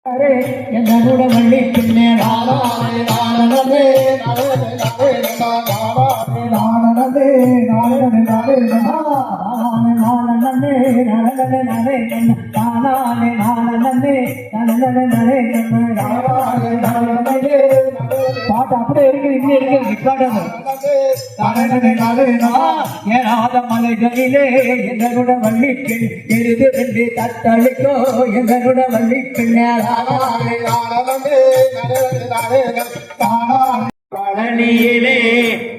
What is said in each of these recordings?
என்னோட வள்ளி பின்னே நானே நானே பாட்டு அப்படியே இருக்கு இங்க இருக்கு நிப்பாட்டணும். ஏறாத மலைகளிலே என்னோட வள்ளிப்பின் எருது ரெண்டு தத்தளிக்கோ என்னோட வள்ளிப்பின் பழனியிலே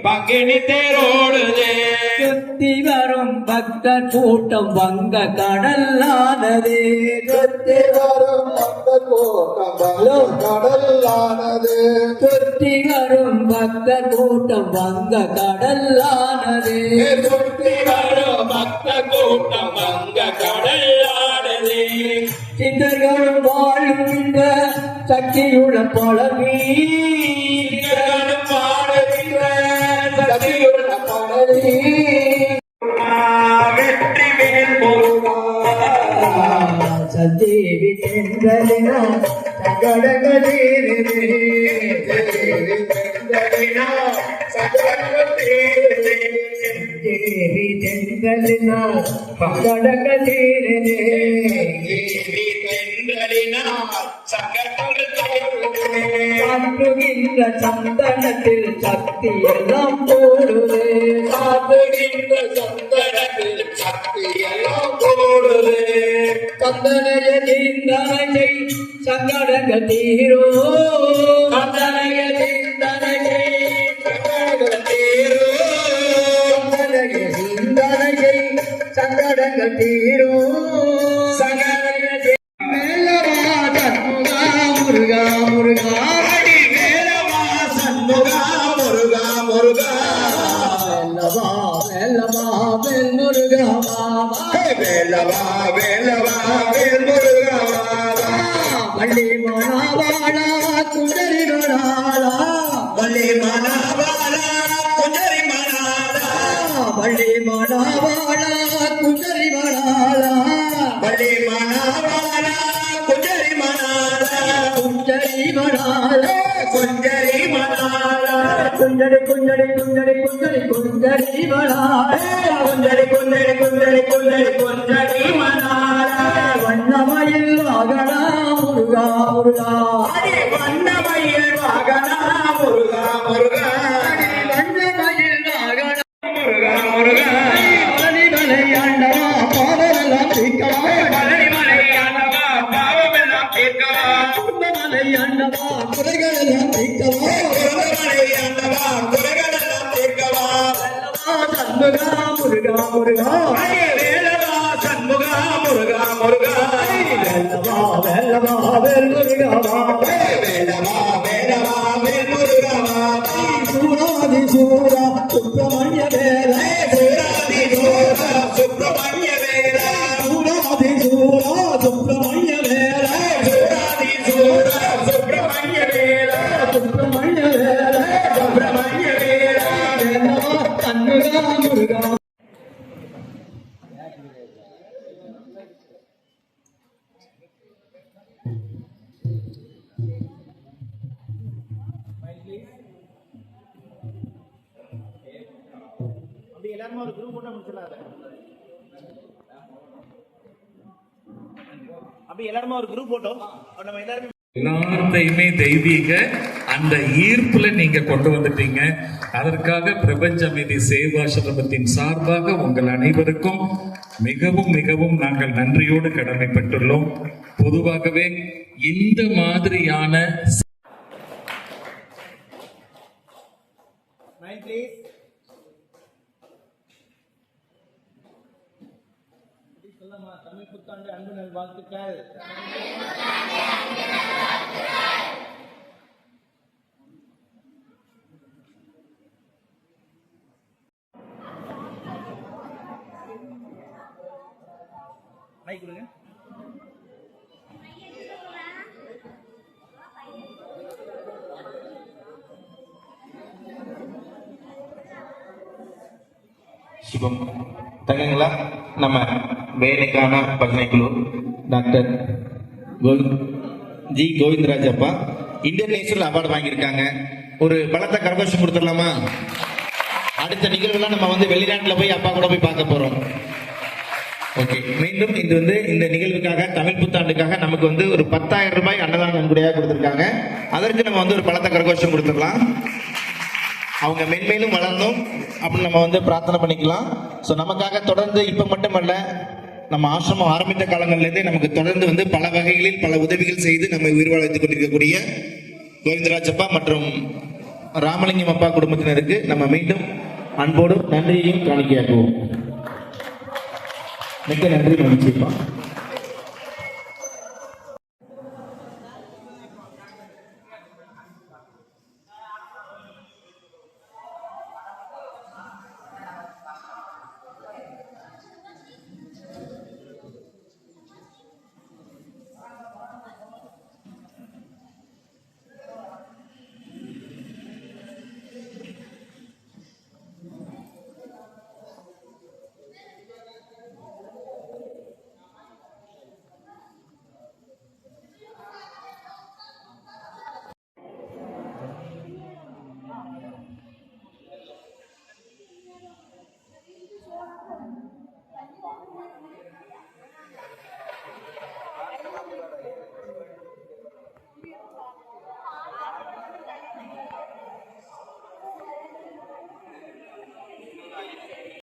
பங்கினி தேரோடுதே சுத்தி வரும் பக்தர் கூட்டம் வங்க கடல்லானது சுத்தி வரும் பக்தர் கூட்டம் கடலானது சுத்தி வரும் பக்தர் கூட்டம் வங்க கடல்லானது சுத்தி வரும் பக்தர் கூட்டம் வங்க கடலானது சித்தர்களும் வாழ்கின்ற சக்தியுள்ள பழனி பாடுகின்ற சக்தியுள்ள பழனி வெற்றி வேல் சஞ்சீவி சென்றலினா சகடகதீரே தேவி செங்கலினா பகடகதீரே சாற்றுகின்ற சந்தனத்தில் சக்தி எல்லாம் போடுது சாத்துகின்ற சந்தனத்தில் சக்தி எல்லாம் போடுது கந்தனைய தீந்தனை சங்கடக தீரோ கந்தனைய தீந்தனை சங்கடக தீரோ கந்தனைய தீந்தனை சங்கடக தீரோ முருகா முருகா அடி வேலவா சண்முகா முருகா முருகா வேலவா வேலவா வேல் முருகா வேலவா வேலவா வேல் முருகா வள்ளி மணவாளா குண்டரி மணாளா வள்ளி மணவாளா குண்டரி மணாளா வள்ளி மணவாளா குண்டரி மணாளா வள்ளி மணவாளா குண்டரி மணாளா குண்டரி மணாளா குண்டரி மணாளா குண்டரி குண்டரி குண்டரி குண்டரி குண்டரி மணாளா குண்டரி குண்டரி குண்டரி குண்டரி குண்டரி மணாளா வண்ணமயில் வாகனா முருகா முருகா அடி வண்ணமயில் வாகனா முருகா முருகா வண்ணமயில் வாகனா முருகா முருகா பழனிமலை ஆண்டவா பாவமெல்லாம் தீர்க்கவா பழனிமலை ஆண்டவா பாவமெல்லாம் தீர்க்கவா கும்பமலை ஆண்டவா குறைகளெல்லாம் தீர்க்கவா குருமலை ஆண்டவா குறைகளெல்லாம் தீர்க்கவா சண்முகா முருகா முருகா அடி வேலவா சண்முகா முருகா முருகா வேலவா வேலவா வேல் முருகாவா வேலவா வேலவா வேல் முருகா சூராதி சூரா சுப்பிரமணிய வேல சூராதி சூரா சுப்பிரமணிய வேல சூராதி சூரா சுப்பிரமணிய வேல சூராதி சூரா சுப்பிரமணிய வேல சுப்பிரமணிய வேல சுப்பிரமணிய வேல வேலவா சண்முகா முருகா எல்லாரும் ஒரு குரூப் போட்டோ முடிச்சிடலாம். அப்படி எல்லாருமே ஒரு குரூப் போட்டோ நம்ம எல்லாருமே எல்லாத்தையுமே தெய்வீக அந்த ஈர்ப்புல நீங்க கொண்டு வந்துட்டீங்க. அதற்காக பிரபஞ்ச அமைதி சேவாசிரமத்தின் சார்பாக உங்கள் அனைவருக்கும் மிகவும் மிகவும் நாங்கள் நன்றியோடு கடமைப்பட்டுள்ளோம். பொதுவாகவே இந்த மாதிரியான தமிழ் புத்தாண்டு அன்பு நல்வாழ்த்துக்கள். மைக் கொடுங்க. சுபம் தங்கங்களா, நம்ம வேலைக்கான பஜனை குழு டாக்டர் ஜி கோவிந்தராஜ் அப்பா இன்டர்நேஷனல் அவார்டு வாங்கியிருக்காங்க. ஒரு பலத்த கரகோஷம் கொடுத்துடலாமா? அடுத்த நிகழ்வுலாம் நம்ம வந்து வெளிநாட்டில் போய் அப்பா கூட போய் பார்க்க போறோம். ஓகே, மீண்டும் இது வந்து இந்த நிகழ்வுக்காக தமிழ் புத்தாண்டுக்காக நமக்கு வந்து ஒரு 10,000 ரூபாய் அன்னதான நன்கொடையாக கொடுத்துருக்காங்க. அதற்கு நம்ம வந்து ஒரு பலத்த கரகோஷம் கொடுத்துடலாம். அவங்க மென்மேலும் வளரணும் அப்படின்னு நம்ம வந்து பிரார்த்தனை பண்ணிக்கலாம். ஸோ நமக்காக தொடர்ந்து இப்போ மட்டுமல்ல, நம்ம ஆசிரமம் ஆரம்பித்த காலங்கள்லேருந்தே நமக்கு தொடர்ந்து வந்து பல வகைகளில் பல உதவிகள் செய்து நம்மை உயிர் வாழ வைத்துக் கொண்டிருக்கக்கூடிய கோவிந்தராஜ் அப்பா மற்றும் ராமலிங்கம் அப்பா குடும்பத்தினருக்கு நம்ம மீண்டும் அன்போடும் நன்றியையும் காணிக்கையாக்குவோம். மிக்க நன்றி, மகிழ்ச்சிப்பா.